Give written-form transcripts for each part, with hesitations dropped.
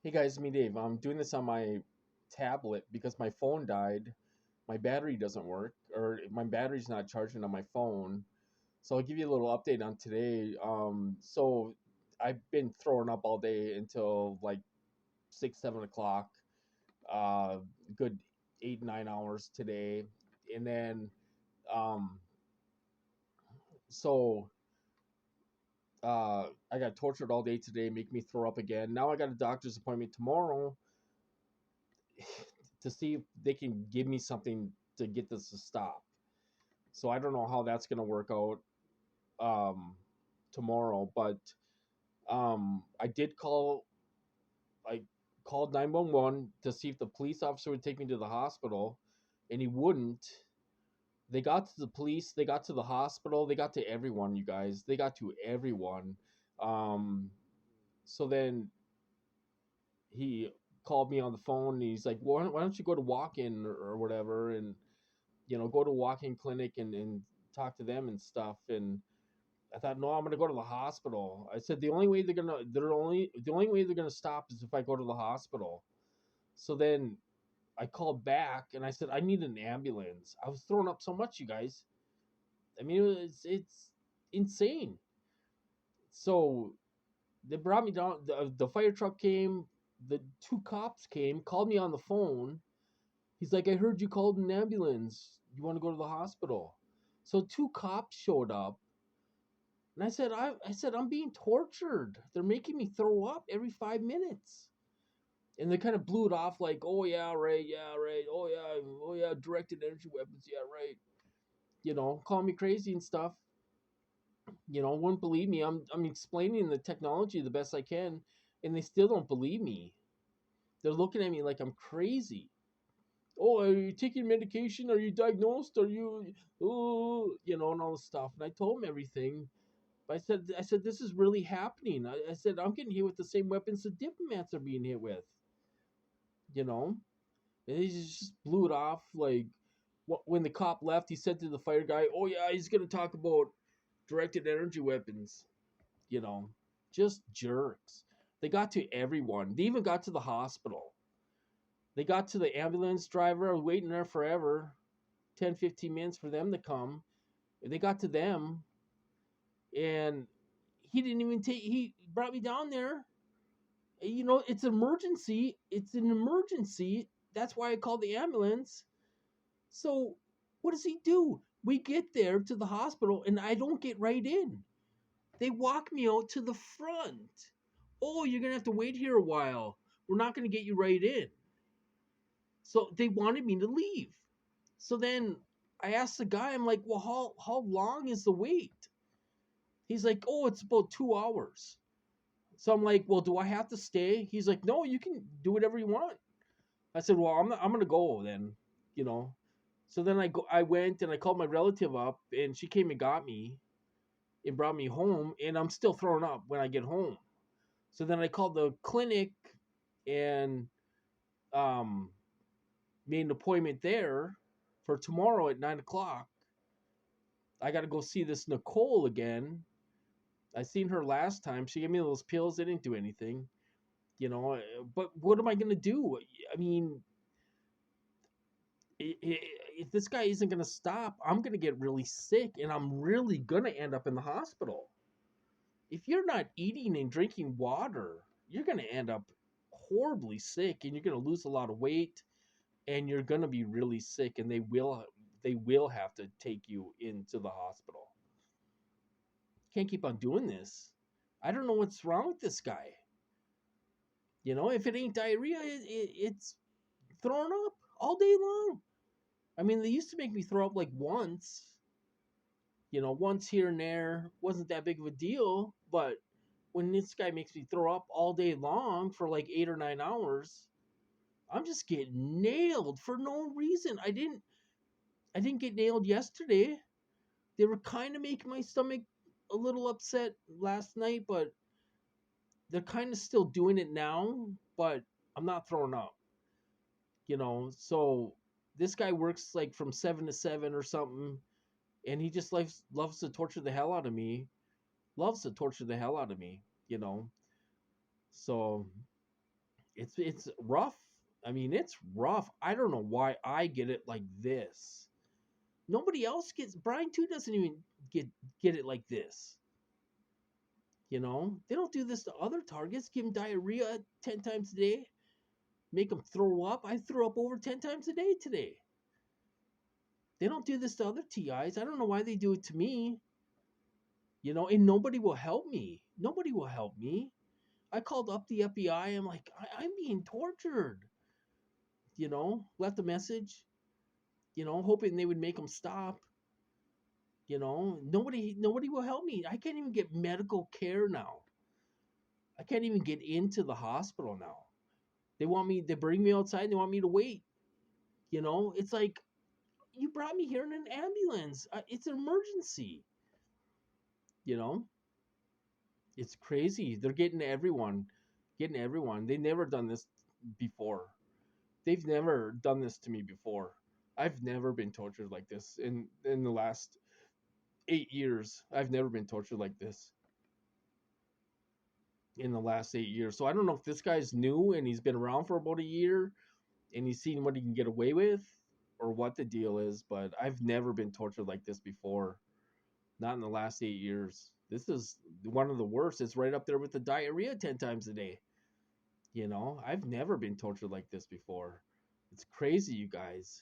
Hey guys, me Dave. I'm doing this on my tablet because my phone died. My battery doesn't work, or my battery's not charging on my phone. So I'll give you a little update on today. So I've been throwing up all day until like 6, 7 o'clock. Uh, Good 8, 9 hours today, and then um, so I got tortured all day today, make me throw up again. Now I got a doctor's appointment tomorrow to see if they can give me something to get this to stop. So I don't know how that's going to work out um, tomorrow, but I did call. I called 911 to see if the police officer would take me to the hospital, and he wouldn't. They got to the police, they got to the hospital, they got to everyone. You guys, they got to everyone. Um, so then he called me on the phone, and he's like, well, "Why don't you go to walk-in or whatever, and go to walk-in clinic and talk to them and stuff." And I thought, no, I'm gonna go to the hospital. I said the only way they're gonna stop is if I go to the hospital. So then I called back and I said, I need an ambulance. I was throwing up so much, you guys. I mean, it's insane. So they brought me down. The fire truck came. The two cops came, called me on the phone. He's like, I heard you called an ambulance. You want to go to the hospital? So two cops showed up, and I said, I'm being tortured. They're making me throw up every 5 minutes. And they kind of blew it off like, oh yeah, right, yeah, right, oh yeah, directed energy weapons, yeah, right. Call me crazy and stuff. Wouldn't believe me. I'm explaining the technology the best I can, and they still don't believe me. They're looking at me like I'm crazy. Oh, are you taking medication? Are you diagnosed? Are you, oh, and all this stuff. And I told them everything. But I said, this is really happening. I said, I'm getting hit with the same weapons the diplomats are being hit with. You know, and he just blew it off. Like, when the cop left, he said to the fire guy, "Oh yeah, he's gonna talk about directed energy weapons." You know, just jerks. They got to everyone. They even got to the hospital. They got to the ambulance driver. I was waiting there forever, 10, 15 minutes for them to come. They got to them, and he didn't even take. He brought me down there. It's an emergency. It's an emergency. That's why I called the ambulance. So, what does he do? We get there to the hospital, and I don't get right in. They walk me out to the front. Oh, you're gonna have to wait here a while. We're not gonna get you right in. So they wanted me to leave. So then I asked the guy, I'm like, well, how long is the wait? He's like, oh, it's about 2 hours. So I'm like, well, do I have to stay? He's like, no, you can do whatever you want. I said, well, I'm gonna go then, you know. So then I went and I called my relative up, and she came and got me and brought me home, and I'm still throwing up when I get home. So then I called the clinic and um, made an appointment there for tomorrow at 9 o'clock. I got to go see this Nicole again. I seen her last time. She gave me those pills. They didn't do anything, you know. But what am I gonna do? I mean, if this guy isn't gonna stop, I'm gonna get really sick, and I'm really gonna end up in the hospital. If you're not eating and drinking water, you're gonna end up horribly sick, and you're gonna lose a lot of weight, and you're gonna be really sick, and they will have to take you into the hospital. Can't keep on doing this. I don't know what's wrong with this guy. If it ain't diarrhea, it's throwing up all day long. I mean, they used to make me throw up like once, once here and there. Wasn't that big of a deal. But when this guy makes me throw up all day long for like 8 or 9 hours, I'm just getting nailed for no reason. I didn't get nailed yesterday. They were kind of making my stomach a little upset last night, but they're kind of still doing it now, but I'm not throwing up. So this guy works like from 7 to 7 or something, and he just loves to torture the hell out of me. Loves to torture the hell out of me, you know. So it's rough. I mean, it's rough. I don't know why I get it like this. Nobody else gets. Brian too doesn't even get get it like this. You know, they don't do this to other targets. Give them diarrhea 10 times a day. Make them throw up. I threw up over 10 times a day today. They don't do this to other TIs. I don't know why they do it to me. You know, and nobody will help me. Nobody will help me. I called up the FBI. I'm like, I'm being tortured. You know, left a message. You know, hoping they would make them stop. You know, nobody will help me. I can't even get medical care now. I can't even get into the hospital now. They bring me outside. They want me to wait. You know, it's like you brought me here in an ambulance. It's an emergency. You know, it's crazy. They're getting everyone. They never done this before. They've never done this to me before. I've never been tortured like this in the last 8 years. I've never been tortured like this in the last 8 years. So I don't know if this guy's new and he's been around for about a year and he's seen what he can get away with or what the deal is, but I've never been tortured like this before. Not in the last 8 years. This is one of the worst. It's right up there with the diarrhea 10 times a day. You know, I've never been tortured like this before. It's crazy, you guys.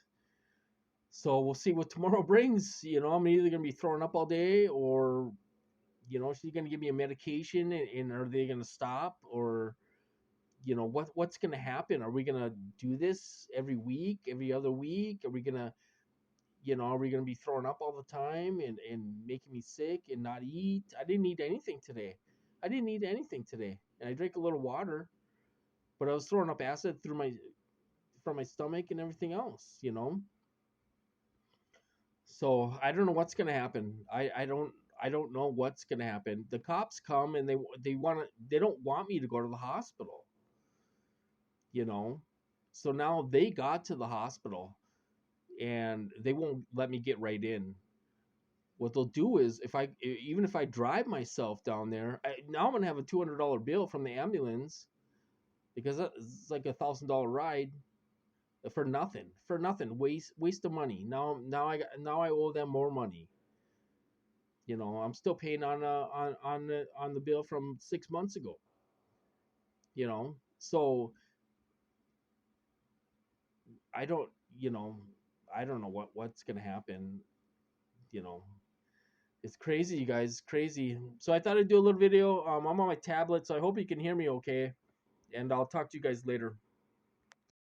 So we'll see what tomorrow brings. You know, I'm either going to be throwing up all day or, you know, she's going to give me a medication and are they going to stop or, you know, what's going to happen? Are we going to do this every week, every other week? Are we going to, you know, are we going to be throwing up all the time and making me sick and not eat? I didn't eat anything today. I didn't eat anything today. And I drank a little water, but I was throwing up acid through my from my stomach and everything else, you know. So I don't know what's gonna happen. I don't know what's gonna happen. The cops come and they don't want me to go to the hospital, you know. So now they got to the hospital and they won't let me get right in. What they'll do is even if I drive myself down there, now I'm gonna have a $200 bill from the ambulance because it's like $1,000 ride for nothing waste of money. Now I owe them more money. You know, I'm still paying on the bill from 6 months ago. You know, so I don't, you know, I don't know what's gonna happen. You know, it's crazy, you guys, crazy. So I thought I'd do a little video. I'm on my tablet, so I hope you can hear me okay. And I'll talk to you guys later.